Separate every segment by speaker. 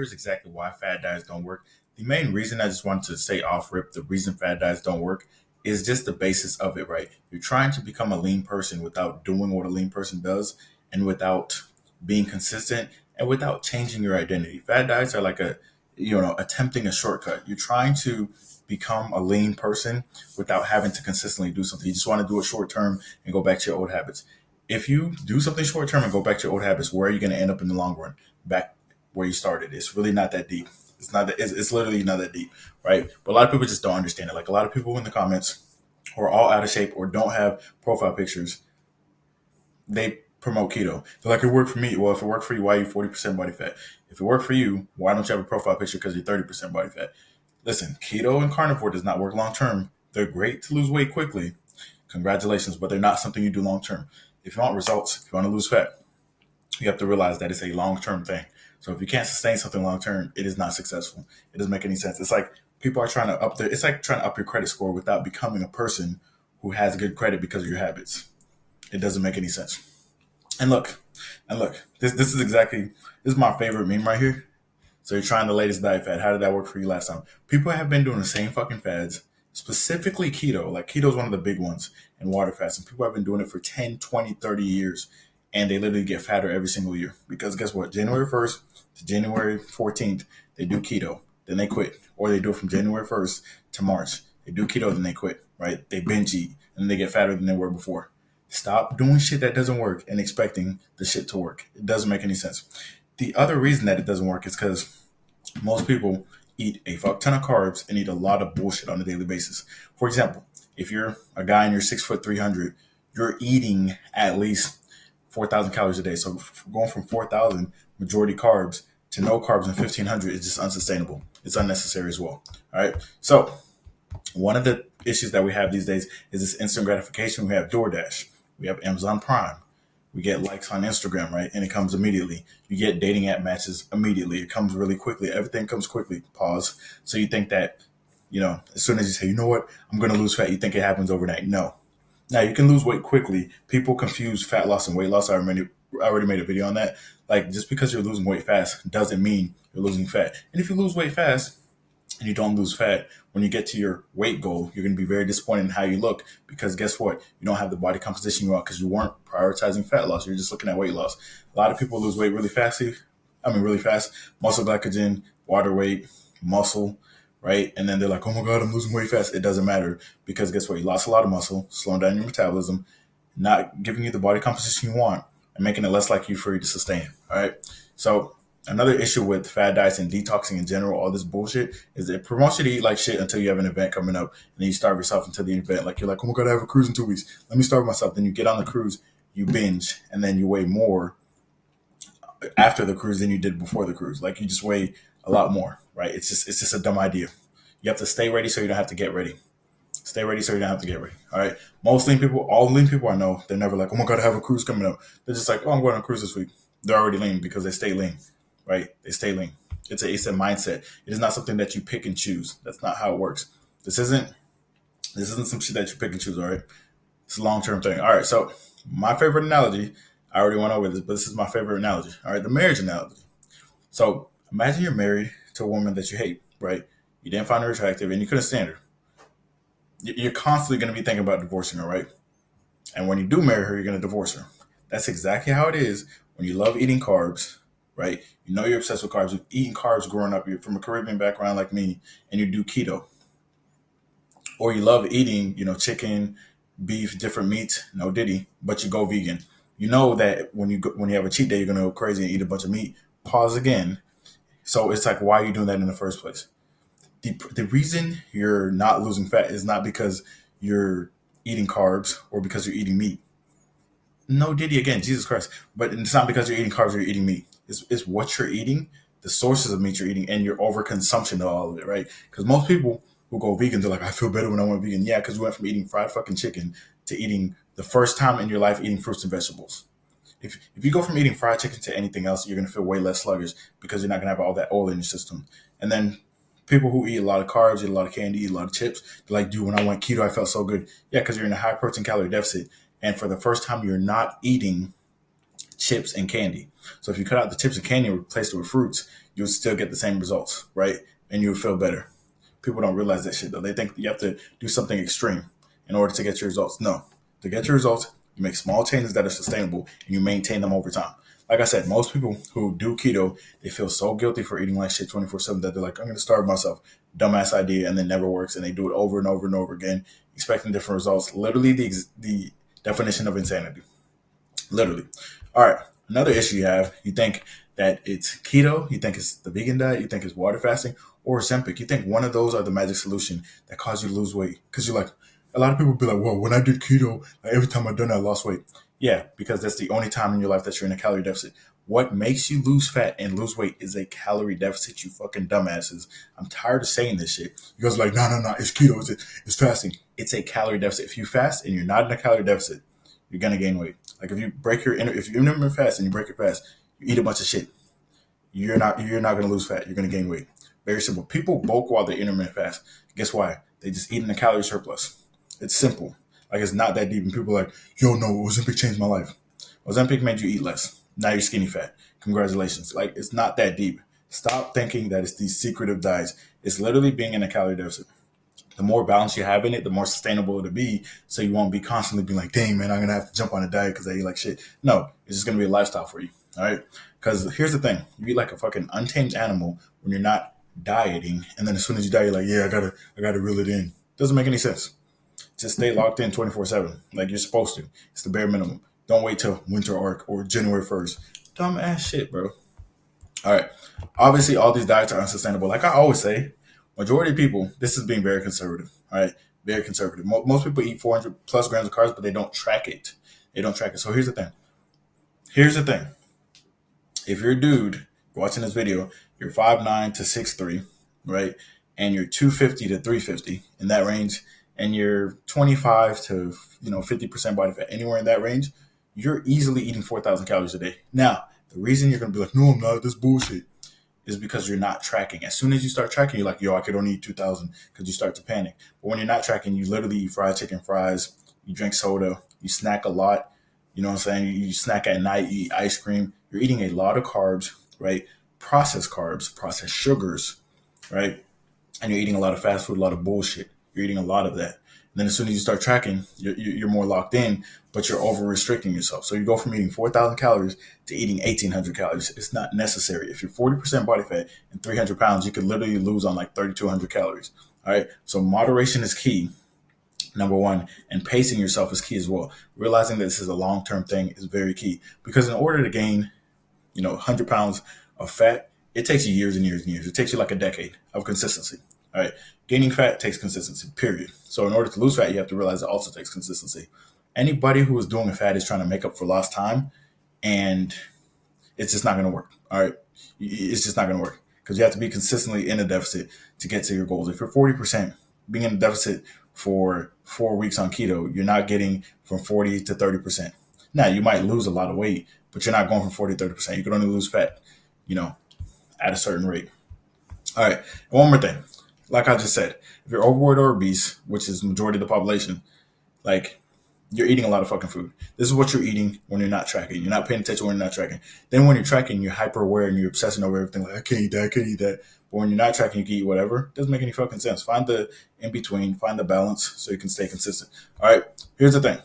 Speaker 1: Here's exactly why fad diets don't work. The main reason I just wanted to say off rip, the reason fad diets don't work is just the basis of it, right? You're trying to become a lean person without doing what a lean person does and without being consistent and without changing your identity. Fad diets are like attempting a shortcut. You're trying to become a lean person without having to consistently do something. You just want to do it short term and go back to your old habits. If you do something short term and go back to your old habits, where are you going to end up in the long run? Back where you started. It's really not that deep. It's not that. It's literally not that deep, right? But a lot of people just don't understand it. Like a lot of people in the comments who are all out of shape or don't have profile pictures, they promote keto. They're like, it worked for me. Well, if it worked for you, why are you 40% body fat? If it worked for you, why don't you have a profile picture because you're 30% body fat? Listen, keto and carnivore does not work long term. They're great to lose weight quickly. Congratulations, but they're not something you do long term. If you want results, if you want to lose fat, you have to realize that it's a long term thing. So if you can't sustain something long term, it is not successful. It doesn't make any sense. It's like people are trying to up their it's like trying to up your credit score without becoming a person who has good credit because of your habits. It doesn't make any sense. And look, this is exactly this is my favorite meme right here. So you're trying the latest diet fad. How did that work for you last time? People have been doing the same fucking fads, specifically keto. Like keto is one of the big ones and water fast. And people have been doing it for 10, 20, 30 years. And they literally get fatter every single year. Because guess what? January 1st to January 14th, they do keto. Then they quit. Or they do it from January 1st to March. They do keto, then they quit, right? They binge eat and they get fatter than they were before. Stop doing shit that doesn't work and expecting the shit to work. It doesn't make any sense. The other reason that it doesn't work is because most people eat a fuck ton of carbs and eat a lot of bullshit on a daily basis. For example, if you're a guy and you're 6 foot 300, you're eating at least 4,000 calories a day. So going from 4,000 majority carbs to no carbs and 1,500 is just unsustainable. It's unnecessary as well. All right. So one of the issues that we have these days is this instant gratification. We have DoorDash. We have Amazon Prime. We get likes on Instagram, right? And it comes immediately. You get dating app matches immediately. It comes really quickly. Everything comes quickly. Pause. So you think that, as soon as you say, you know what, I'm going to lose fat, you think it happens overnight. No. Now you can lose weight quickly. People confuse fat loss and weight loss. I already made a video on that. Like just because you're losing weight fast doesn't mean you're losing fat. And if you lose weight fast, and you don't lose fat, when you get to your weight goal, you're going to be very disappointed in how you look because guess what? You don't have the body composition you want because you weren't prioritizing fat loss. You're just looking at weight loss. A lot of people lose weight really fast. Muscle glycogen, water weight, muscle, right? And then they're like, oh my God, I'm losing weight fast. It doesn't matter because guess what? You lost a lot of muscle, slowing down your metabolism, not giving you the body composition you want, and making it less likely for you to sustain. All right. So another issue with fad diets and detoxing in general, all this bullshit, is it promotes you to eat like shit until you have an event coming up, and then you starve yourself until the event. Like you're like, oh my God, I have a cruise in 2 weeks. Let me starve myself. Then you get on the cruise, you binge, and then you weigh more after the cruise than you did before the cruise. Like you just weigh a lot more, right? It's just a dumb idea. You have to stay ready so you don't have to get ready. Stay ready so you don't have to get ready. All right. All lean people I know, they're never like, oh my God, I have a cruise coming up. They're just like, oh, I'm going on a cruise this week. They're already lean because they stay lean, right? They stay lean. It's a mindset. It is not something that you pick and choose. That's not how it works. This isn't some shit that you pick and choose. All right. It's a long term thing. All right. So my favorite analogy, I already went over this, but this is my favorite analogy. All right. The marriage analogy. So imagine you're married to a woman that you hate, right? You didn't find her attractive and you couldn't stand her. You're constantly going to be thinking about divorcing her, right? And when you do marry her, you're going to divorce her. That's exactly how it is when you love eating carbs, right? You know you're obsessed with carbs. You've eaten carbs growing up. You're from a Caribbean background like me, and you do keto. Or you love eating, chicken, beef, different meats, no diddy, but you go vegan. You know that when you have a cheat day, you're going to go crazy and eat a bunch of meat. Pause again. So it's like, why are you doing that in the first place? The reason you're not losing fat is not because you're eating carbs or because you're eating meat. No diddy again, Jesus Christ. But it's not because you're eating carbs or you're eating meat. It's what you're eating, the sources of meat you're eating, and your overconsumption of all of it, right? Because most people who go vegan, they're like, I feel better when I went vegan. Yeah, because you went from eating fried fucking chicken to eating the first time in your life eating fruits and vegetables. If you go from eating fried chicken to anything else, you're going to feel way less sluggish because you're not going to have all that oil in your system. And then people who eat a lot of carbs, eat a lot of candy, eat a lot of chips, they're like, dude, when I went keto, I felt so good. Yeah, because you're in a high protein calorie deficit. And for the first time, you're not eating chips and candy. So if you cut out the chips and candy and replace it with fruits, you would still get the same results, right? And you would feel better. People don't realize that shit though. They think you have to do something extreme in order to get your results. No, to get your results, you make small changes that are sustainable and you maintain them over time. Like I said, most people who do keto, they feel so guilty for eating like shit 24/7 that they're like, I'm going to starve myself. Dumbass idea, and then never works, and they do it over and over and over again, expecting different results. Literally, the definition of insanity. Literally. All right. Another issue you have, you think that it's keto, you think it's the vegan diet, you think it's water fasting, or Ozempic. You think one of those are the magic solution that cause you to lose weight. Because you're like, a lot of people be like, well, when I did keto, like, every time I done that, I lost weight. Yeah, because that's the only time in your life that you're in a calorie deficit. What makes you lose fat and lose weight is a calorie deficit, you fucking dumbasses. I'm tired of saying this shit. You guys are like, no, it's keto, it's fasting. It's a calorie deficit. If you fast and you're not in a calorie deficit, you're gonna gain weight. Like if you're intermittent fast and you break your fast, you eat a bunch of shit. You're not gonna lose fat. You're gonna gain weight. Very simple. People bulk while they intermittent fast. Guess why? They just eat in a calorie surplus. It's simple. Like it's not that deep. And people are like, yo, no, Ozempic changed my life. Ozempic made you eat less. Now you're skinny fat. Congratulations. Like it's not that deep. Stop thinking that it's these secretive diets. It's literally being in a calorie deficit. The more balance you have in it, the more sustainable it'll be. So you won't be constantly being like, dang, man, I'm going to have to jump on a diet because I eat like shit. No, it's just going to be a lifestyle for you. All right. Because here's the thing. You eat like a fucking untamed animal when you're not dieting. And then as soon as you die, you're like, yeah, I gotta reel it in. Doesn't make any sense. Just stay locked in 24/7 like you're supposed to. It's the bare minimum. Don't wait till winter arc or January 1st. Dumb ass shit, bro. All right. Obviously, all these diets are unsustainable. Like I always say, majority of people, this is being very conservative. All right. Very conservative. Most people eat 400 plus grams of carbs, but they don't track it. They don't track it. So here's the thing. Here's the thing. If you're a dude watching this video, you're 5'9" to 6'3", right? And you're 250 to 350 in that range, and you're 25 to 50% body fat, anywhere in that range, you're easily eating 4,000 calories a day. Now, the reason you're gonna be like, no, I'm not, this bullshit, is because you're not tracking. As soon as you start tracking, you're like, yo, I could only eat 2,000 because you start to panic. But when you're not tracking, you literally eat fried chicken, fries, you drink soda, you snack a lot. You know what I'm saying? You snack at night, you eat ice cream. You're eating a lot of carbs, right? Processed carbs, processed sugars, right? And you're eating a lot of fast food, a lot of bullshit. You're eating a lot of that. And then as soon as you start tracking, you're more locked in, but you're over restricting yourself. So you go from eating 4,000 calories to eating 1,800 calories. It's not necessary. If you're 40% body fat and 300 pounds, you could literally lose on like 3,200 calories. All right. So moderation is key. Number one, and pacing yourself is key as well. Realizing that this is a long-term thing is very key because in order to gain 100 pounds of fat, it takes you years and years and years. It takes you like a decade of consistency. All right. Gaining fat takes consistency, period. So in order to lose fat, you have to realize it also takes consistency. Anybody who is doing a fat is trying to make up for lost time, and it's just not going to work. All right. It's just not going to work because you have to be consistently in a deficit to get to your goals. If you're 40%, being in a deficit for 4 weeks on keto, you're not getting from 40 to 30%. Now, you might lose a lot of weight, but you're not going from 40 to 30%. You can only lose fat, at a certain rate. All right. And one more thing. Like I just said, if you're overweight or obese, which is the majority of the population, like you're eating a lot of fucking food. This is what you're eating when you're not tracking. You're not paying attention when you're not tracking. Then when you're tracking, you're hyper aware and you're obsessing over everything. Like, I can't eat that, I can't eat that. But when you're not tracking, you can eat whatever. It doesn't make any fucking sense. Find the in between, find the balance so you can stay consistent. All right. Here's the thing.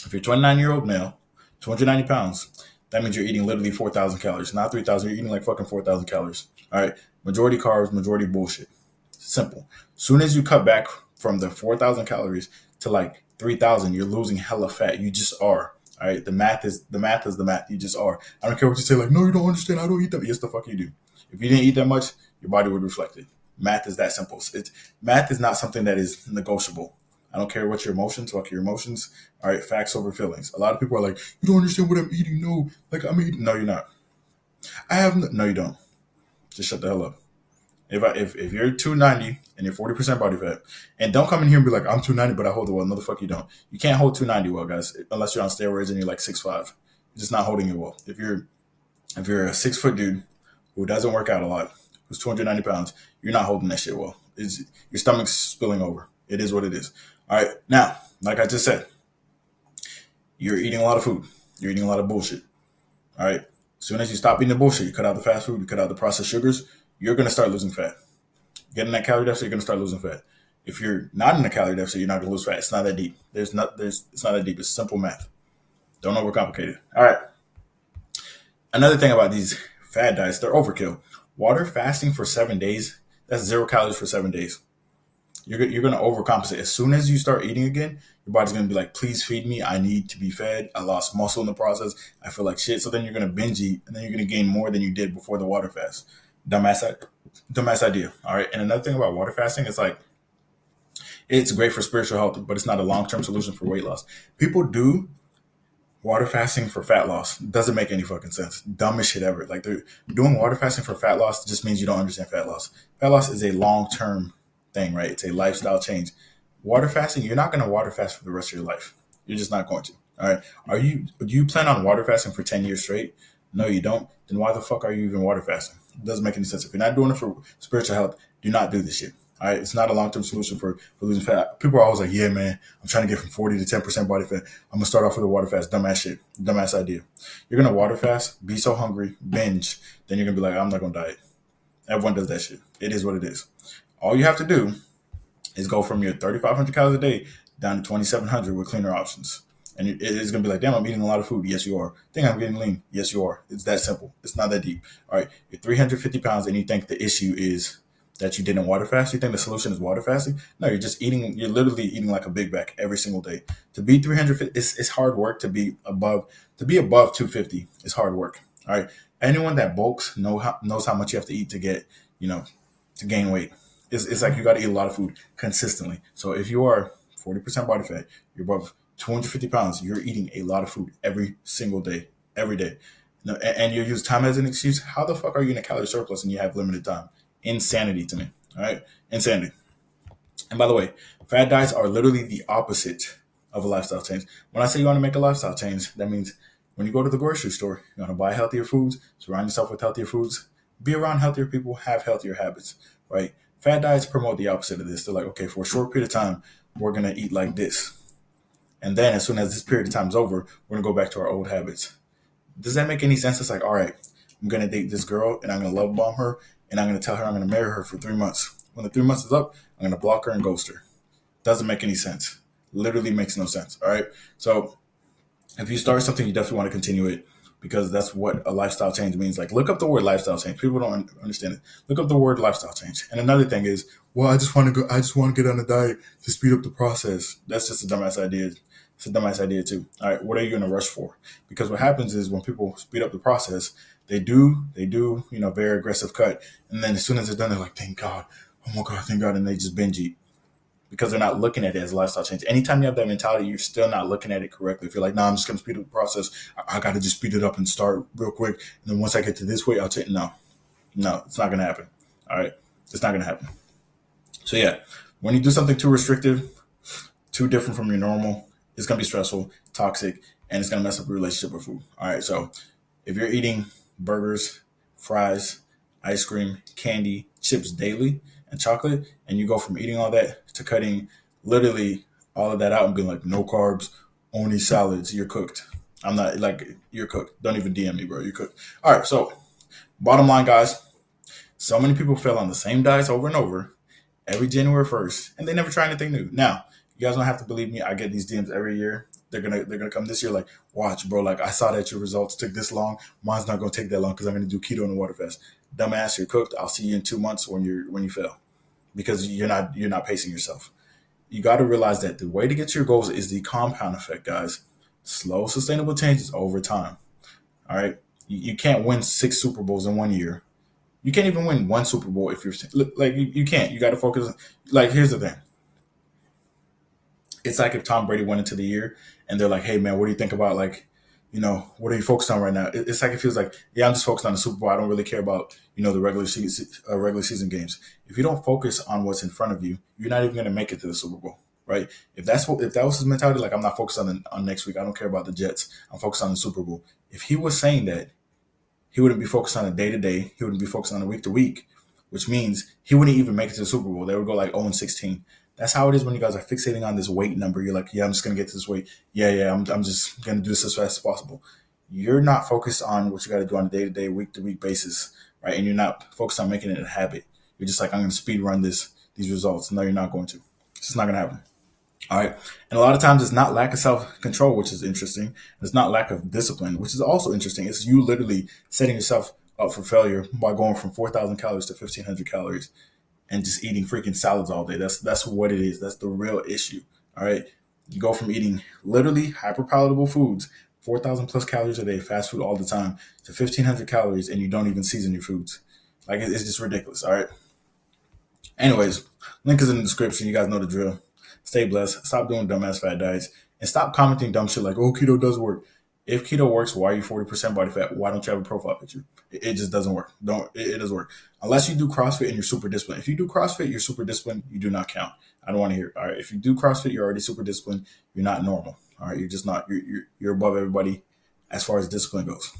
Speaker 1: If you're a 29-year-old male, 290 pounds, that means you're eating literally 4,000 calories, not 3,000. You're eating like fucking 4,000 calories. All right. Majority carbs, majority bullshit. Simple. Soon as you cut back from the 4,000 calories to like 3,000, you're losing hella fat. You just are. All right. The math is the math. You just are. I don't care what you say. Like, no, you don't understand. I don't eat that. Yes, the fuck you do. If you didn't eat that much, your body would reflect it. Math is that simple. Math is not something that is negotiable. I don't care what your emotions, fuck your emotions. All right, facts over feelings. A lot of people are like, you don't understand what I'm eating. No, like I'm eating. No, you're not. No, you don't. Just shut the hell up. If you're 290 and you're 40% body fat, and don't come in here and be like, I'm 290, but I hold it well. No, the fuck you don't. You can't hold 290 well, guys, unless you're on steroids and you're like 6'5". You're just not holding it well. If you're a 6-foot dude who doesn't work out a lot, who's 290 pounds, you're not holding that shit well. Your stomach's spilling over. It is what it is. All right. Now, like I just said, you're eating a lot of food. You're eating a lot of bullshit. All right. As soon as you stop eating the bullshit, you cut out the fast food, you cut out the processed sugars, you're gonna start losing fat. Getting that calorie deficit, you're gonna start losing fat. If you're not in a calorie deficit, you're not gonna lose fat. It's not that deep. It's not that deep. It's simple math. Don't overcomplicate it. All right. Another thing about these fad diets, they're overkill. Water fasting for 7 days, that's 0 calories for 7 days. You're going to overcompensate. As soon as you start eating again, your body's going to be like, please feed me. I need to be fed. I lost muscle in the process. I feel like shit. So then you're going to binge eat, and then you're going to gain more than you did before the water fast. Dumbass, dumbass idea. All right. And another thing about water fasting is like, it's great for spiritual health, but it's not a long term solution for weight loss. People do water fasting for fat loss. Doesn't make any fucking sense. Dumbest shit ever. Like, they're doing water fasting for fat loss just means you don't understand fat loss. Fat loss is a long term thing, right? It's a lifestyle change. Water fasting, you're not going to water fast for the rest of your life. You're just not going to. All right. Do you plan on water fasting for 10 years straight? No, you don't. Then why the fuck are you even water fasting? It doesn't make any sense. If you're not doing it for spiritual health, do not do this shit. All right, it's not a long term solution for losing fat. People are always like, "Yeah, man, I'm trying to get from 40 to 10% body fat. I'm gonna start off with a water fast." Dumbass shit, dumbass idea. You're gonna water fast, be so hungry, binge, then you're gonna be like, "I'm not gonna diet." Everyone does that shit. It is what it is. All you have to do is go from your 3,500 calories a day down to 2,700 with cleaner options. And it's going to be like, damn, I'm eating a lot of food. Yes, you are. Think I'm getting lean. Yes, you are. It's that simple. It's not that deep. All right. You're 350 pounds and you think the issue is that you didn't water fast. You think the solution is water fasting. No, you're just eating. You're literally eating like a Big Mac every single day. To be 350, it's hard work to be above 250 is hard work. All right. Anyone that bulks knows how much you have to eat to get, you know, to gain weight. It's like you got to eat a lot of food consistently. So if you are 40% body fat, you're above 250 pounds, you're eating a lot of food every single day, every day. No, and you use time as an excuse. How the fuck are you in a calorie surplus and you have limited time? Insanity to me. All right, insanity. And by the way, fad diets are literally the opposite of a lifestyle change. When I say you want to make a lifestyle change, that means when you go to the grocery store, you want to buy healthier foods, surround yourself with healthier foods, be around healthier people, have healthier habits, right? Fad diets promote the opposite of this. They're like, okay, for a short period of time, we're going to eat like this. And then as soon as this period of time is over, we're going to go back to our old habits. Does that make any sense? It's like, all right, I'm going to date this girl and I'm going to love bomb her and I'm going to tell her I'm going to marry her for 3 months. When the 3 months is up, I'm going to block her and ghost her. Doesn't make any sense. Literally makes no sense. All right. So if you start something, you definitely want to continue it because that's what a lifestyle change means. Like, look up the word lifestyle change. People don't understand it. Look up the word lifestyle change. And another thing is, well, I just want to go. I just want to get on a diet to speed up the process. That's just a dumbass idea. It's a dumbass idea too. All right, what are you in a rush for? Because what happens is when people speed up the process, they do, very aggressive cut, and then as soon as they're done, they're like, thank God, oh my God, thank God, and they just binge eat because they're not looking at it as a lifestyle change. Anytime you have that mentality, you're still not looking at it correctly. If you're like, no, I'm just going to speed up the process. I got to just speed it up and start real quick. And then once I get to this weight, I'll take, no, it's not going to happen. All right. It's not going to happen. So yeah, when you do something too restrictive, too different from your normal, it's going to be stressful, toxic, and it's going to mess up your relationship with food. All right. So if you're eating burgers, fries, ice cream, candy, chips daily, and chocolate, and you go from eating all that to cutting literally all of that out and being like, no carbs, only salads, you're cooked. I'm not like, you're cooked. Don't even DM me, bro. You're cooked. All right. So, bottom line, guys, so many people fail on the same diets over and over every January 1st, and they never try anything new. Now, you guys don't have to believe me. I get these DMs every year. They're gonna come this year like, watch, bro. Like, I saw that your results took this long. Mine's not gonna take that long because I'm gonna do keto and water fast. Dumbass, you're cooked. I'll see you in 2 months when you fail because you're not pacing yourself. You got to realize that the way to get to your goals is the compound effect, guys. Slow, sustainable changes over time. All right, you can't win 6 Super Bowls in 1 year. You can't even win one Super Bowl if you're like you can't. You got to focus. Like, here's the thing. It's like if Tom Brady went into the year and they're like, "Hey man, what do you think about like, what are you focused on right now?" It's like it feels like, yeah, I'm just focused on the Super Bowl. I don't really care about the regular season games. If you don't focus on what's in front of you, you're not even going to make it to the Super Bowl, right? If that was his mentality, like I'm not focused on next week. I don't care about the Jets. I'm focused on the Super Bowl. If he was saying that, he wouldn't be focused on a day to day. He wouldn't be focused on a week to week, which means he wouldn't even make it to the Super Bowl. They would go like 0-16. That's how it is when you guys are fixating on this weight number. You're like, yeah, I'm just gonna get to this weight. Yeah, I'm just gonna do this as fast as possible. you're not focused on what you got to do on a day to day, week to week basis, right? And you're not focused on making it a habit. You're just like, I'm going to speed run these results. No, you're not going to. It's just not going to happen. All right. And a lot of times it's not lack of self control, which is interesting. It's not lack of discipline, which is also interesting. It's you literally setting yourself up for failure by going from 4,000 calories to 1,500 calories and just eating freaking salads all day. That's what it is. That's the real issue. All right. You go from eating literally hyper palatable foods, 4,000 plus calories a day, fast food all the time, to 1,500 calories, and you don't even season your foods. Like, it's just ridiculous. All right. Anyways, link is in the description. You guys know the drill. Stay blessed. Stop doing dumbass fat diets and stop commenting dumb shit like, "Oh, keto does work." If keto works, why are you 40% body fat? Why don't you have a profile picture? It just doesn't work. Don't it doesn't work unless you do CrossFit and you're super disciplined. If you do CrossFit, you're super disciplined. You do not count. I don't want to hear it. All right. If you do CrossFit, you're already super disciplined. You're not normal. All right. You're just not. You're above everybody as far as discipline goes.